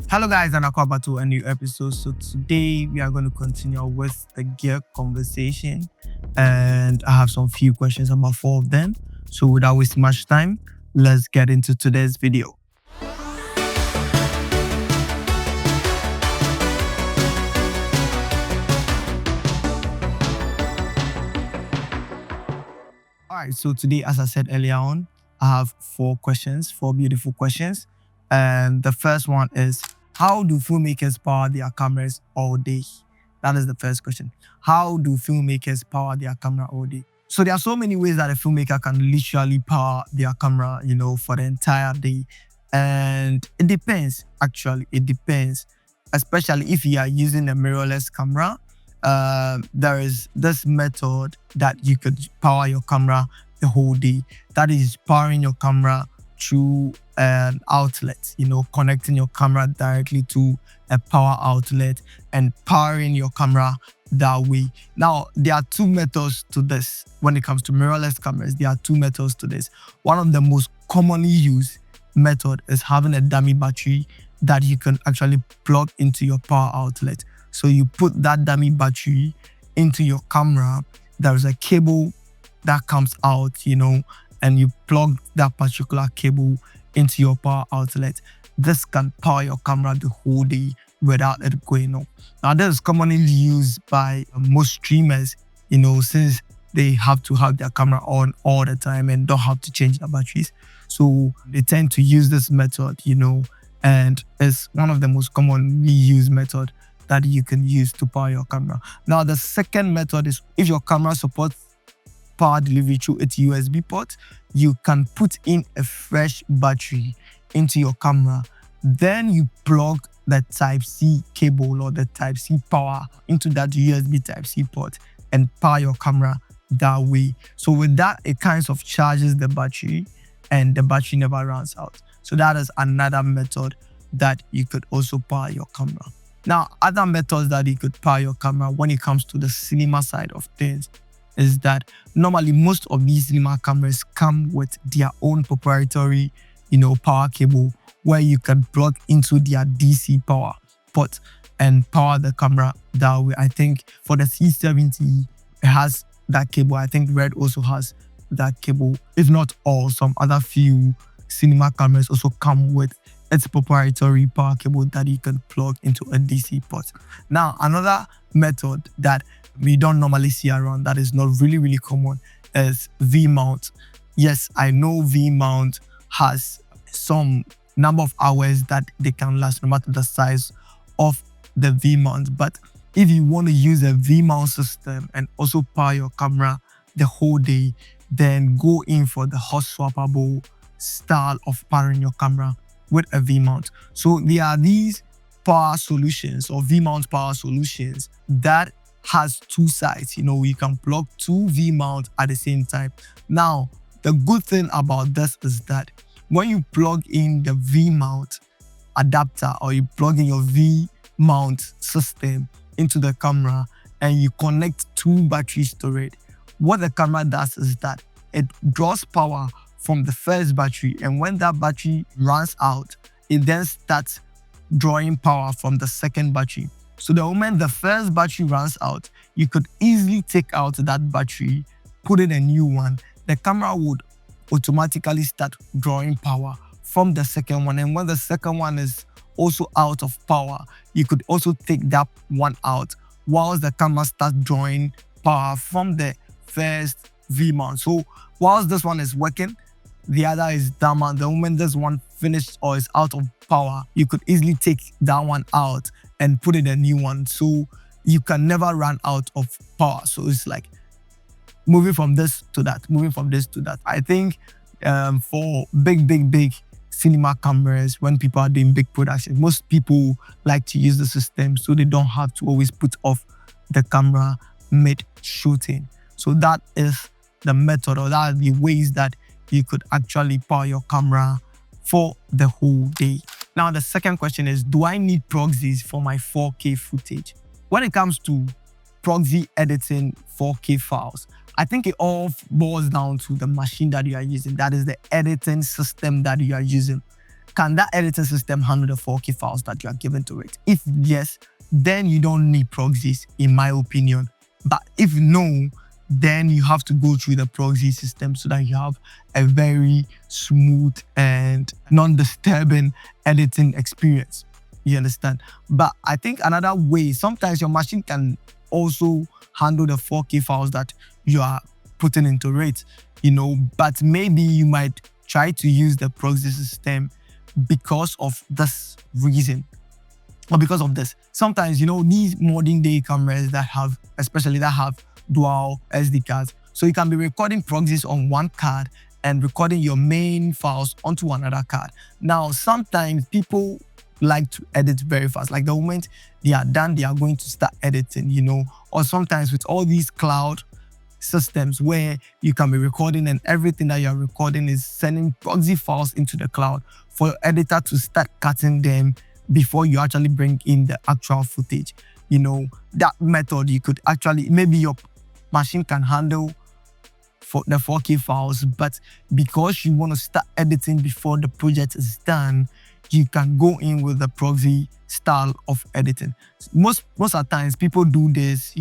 Hello guys, and welcome back to a new episode. So today we are going to continue with the gear conversation, and I have some few questions, about 4 of them. So without wasting much time, let's get into today's video. All right, so today, as I said earlier on, I have 4 questions, 4 beautiful questions. And the first one is, how do filmmakers power their cameras all day? That is the first question. How do filmmakers power their camera all day? So there are so many ways that a filmmaker can literally power their camera, for the entire day. And it depends, actually. It depends, especially if you are using a mirrorless camera. There is this method that you could power your camera the whole day. That is powering your camera through an outlet, connecting your camera directly to a power outlet and powering your camera that way. Now, there are 2 methods to this. When it comes to mirrorless cameras, there are 2 methods to this. One of the most commonly used method is having a dummy battery that you can actually plug into your power outlet. So you put that dummy battery into your camera. There is a cable that comes out, and you plug that particular cable into your power outlet. This can power your camera the whole day without it going off. Now, this is commonly used by most streamers, since they have to have their camera on all the time and don't have to change their batteries. So they tend to use this method, and it's one of the most commonly used methods that you can use to power your camera. Now, the second method is if your camera supports power delivery through its USB port, you can put in a fresh battery into your camera. Then you plug the Type-C cable or the Type-C power into that USB Type-C port and power your camera that way. So with that, it kind of charges the battery and the battery never runs out. So that is another method that you could also power your camera. Now, other methods that you could power your camera when it comes to the cinema side of things is that normally most of these cinema cameras come with their own proprietary, power cable where you can plug into their DC power port and power the camera that way. I think for the C70, it has that cable. I think Red also has that cable. If not all, some other few cinema cameras also come with its proprietary power cable that you can plug into a DC port. Now, another method that we don't normally see around that is not really common is Vmount. Yes, I know Vmount has some number of hours that they can last no matter the size of the Vmount. But if you want to use a Vmount system and also power your camera the whole day, then go in for the hot swappable style of powering your camera with a Vmount. So there are these power solutions or Vmount power solutions that has 2 sides. You can plug 2 Vmount at the same time. Now, the good thing about this is that when you plug in the Vmount adapter or you plug in your Vmount system into the camera and you connect 2 batteries to it, what the camera does is that it draws power from the first battery, and when that battery runs out, it then starts drawing power from the second battery. So the moment the first battery runs out, you could easily take out that battery, put in a new one. The camera would automatically start drawing power from the second one. And when the second one is also out of power, you could also take that one out whilst the camera starts drawing power from the first Vmount. So whilst this one is working, the other is down. The moment this one finished or is out of power, you could easily take that one out and put in a new one. So you can never run out of power. So it's like moving from this to that, moving from this to that. I think for big cinema cameras, when people are doing big productions, most people like to use the system so they don't have to always put off the camera mid-shooting. So that is the method, or that are the ways that you could actually power your camera for the whole day. Now, the second question is, do I need proxies for my 4K footage? When it comes to proxy editing 4K files, I think it all boils down to the machine that you are using. That is the editing system that you are using. can that editing system handle the 4K files that you are given to it? If yes, then you don't need proxies, in my opinion. But if no, then you have to go through the proxy system so that you have a very smooth and non-disturbing editing experience. You understand? But I think another way, sometimes your machine can also handle the 4K files that you are putting into it, but maybe you might try to use the proxy system because of this reason. Or because of this. Sometimes, these modern day cameras especially that have dual SD cards. So you can be recording proxies on one card and recording your main files onto another card. Now, sometimes people like to edit very fast. Like the moment they are done, they are going to start editing, or sometimes with all these cloud systems where you can be recording and everything that you are recording is sending proxy files into the cloud for your editor to start cutting them before you actually bring in the actual footage. That method you could actually, maybe your machine can handle for the 4K files, but because you want to start editing before the project is done, you can go in with the proxy style of editing. Most of the times people do this,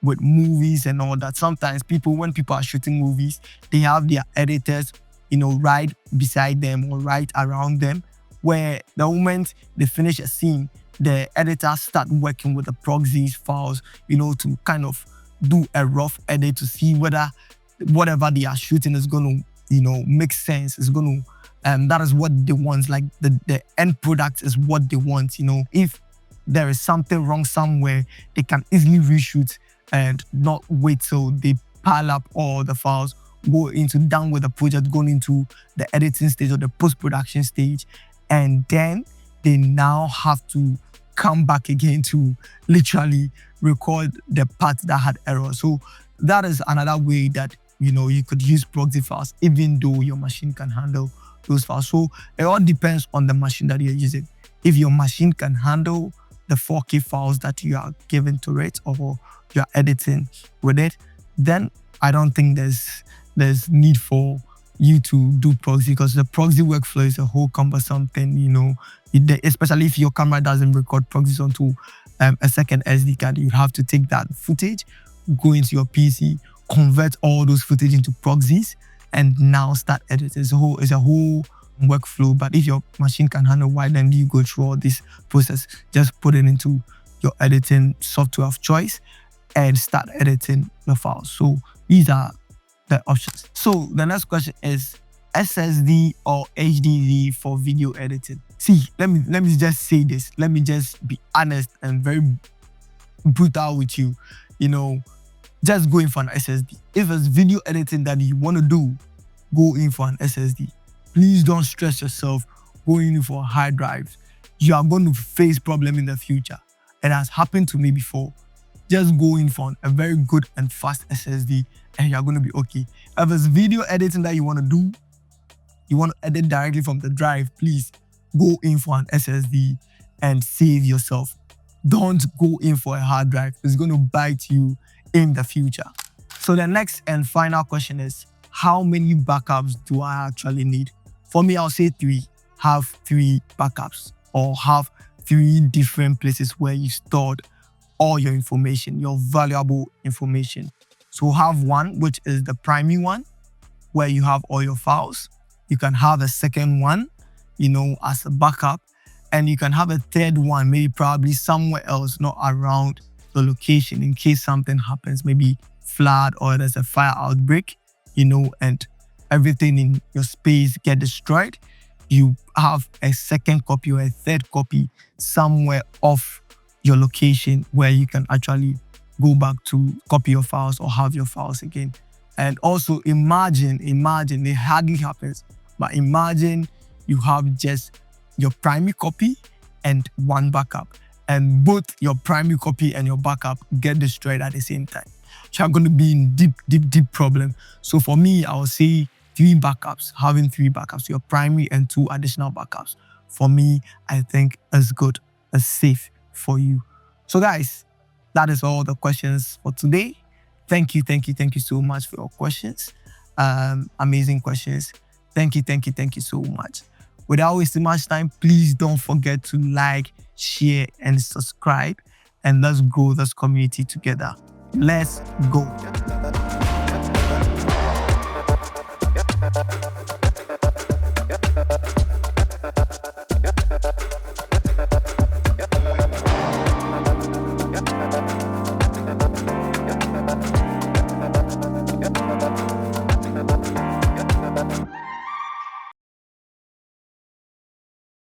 with movies and all that. Sometimes when people are shooting movies, they have their editors, right beside them or right around them, where the moment they finish a scene, the editors start working with the proxy files, to kind of do a rough edit to see whether whatever they are shooting is going to, make sense. It's going to, that is what they want. Like the end product is what they want. If there is something wrong somewhere, they can easily reshoot and not wait till they pile up all the files, go down with the project, going into the editing stage or the post-production stage, and then they now have to come back again to literally record the part that had error. So that is another way that you could use proxy files, even though your machine can handle those files. So it all depends on the machine that you're using. If your machine can handle the 4K files that you are given to it or you're editing with it, then I don't think there's need for you to do proxy, because the proxy workflow is a whole cumbersome thing, especially if your camera doesn't record proxies onto a second SD card. You have to take that footage, go into your PC, convert all those footage into proxies, and now start editing. It's a whole workflow. But if your machine can handle, why then do you go through all this process? Just put it into your editing software of choice and start editing the files. So these are the options. So the next question is SSD or HDD for video editing. See, let me just say this. Let me just be honest and very brutal with you. Just go in for an SSD. If it's video editing that you want to do, go in for an SSD. Please don't stress yourself going in for a hard drive. You are going to face problem in the future. It has happened to me before. Just go in for a very good and fast SSD and you're going to be okay. If it's video editing that you want to do, you want to edit directly from the drive, please go in for an SSD and save yourself. Don't go in for a hard drive. It's going to bite you in the future. So the next and final question is, how many backups do I actually need? For me, I'll say 3. Have 3 backups, or have 3 different places where you stored all your information, your valuable information. So have one, which is the primary one, where you have all your files. You can have a second one, as a backup. And you can have a third one, maybe probably somewhere else, not around the location, in case something happens, maybe flood or there's a fire outbreak, and everything in your space get destroyed. You have a second copy or a third copy somewhere off your location where you can actually go back to copy your files or have your files again. And also imagine, it hardly happens, but imagine you have just your primary copy and one backup, and both your primary copy and your backup get destroyed at the same time. You're going to be in deep problem. So for me, I would say 3 backups, having 3 backups, your primary and 2 additional backups. For me, I think is good, is safe for you. So guys, that is all the questions for today. Thank you so much for your questions. Amazing questions. Thank you so much. without wasting much time, please don't forget to like, share, and subscribe. And let's grow this community together. Let's go.